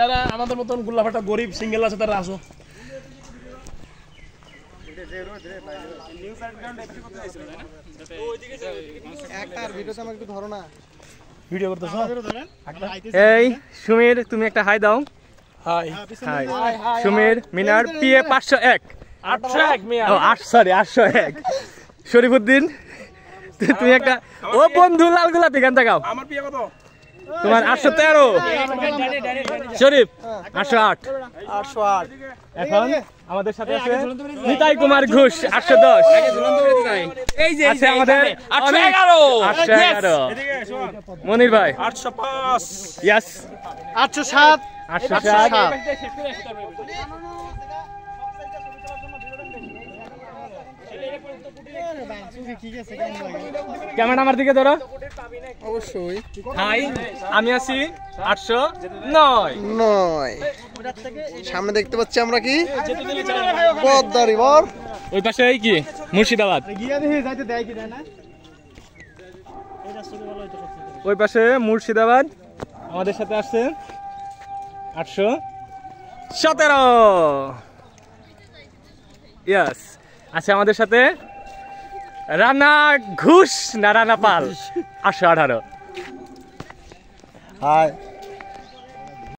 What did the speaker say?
যারা আমাদের মতন গুল্লাফাটা গরিব সিঙ্গেল আছে তারা আসো। এই সুমির তুমি একটা হাই দাও। হাই সুমির মিনার পিএ 501 801 শরীফুদ্দিন তুমি একটা ও বন্ধু লাল গোলাপি গানটা গাও। আমার পিয়া কত? তোমার 813 শরীফ 808 এখন আমাদের সাথে আছে নিতাই কুমার ঘোষ 810 এই যে আছে আমাদের 811 মনির ভাই 805 यस 807 ক্যামেরা আমার দিকে ধরো অবশ্যই। হাই আমি আছি 809 সামনে দেখতে পাচ্ছি আমরা কি পদ্মা রিভার, ওই পাশে এই কি মুর্শিদাবাদ, ওই পাশে মুর্শিদাবাদ। আমাদের সাথে আসছে 817 ইয়েস আছে আমাদের সাথে রানা ঘোষ না রানা পাল 818। হাই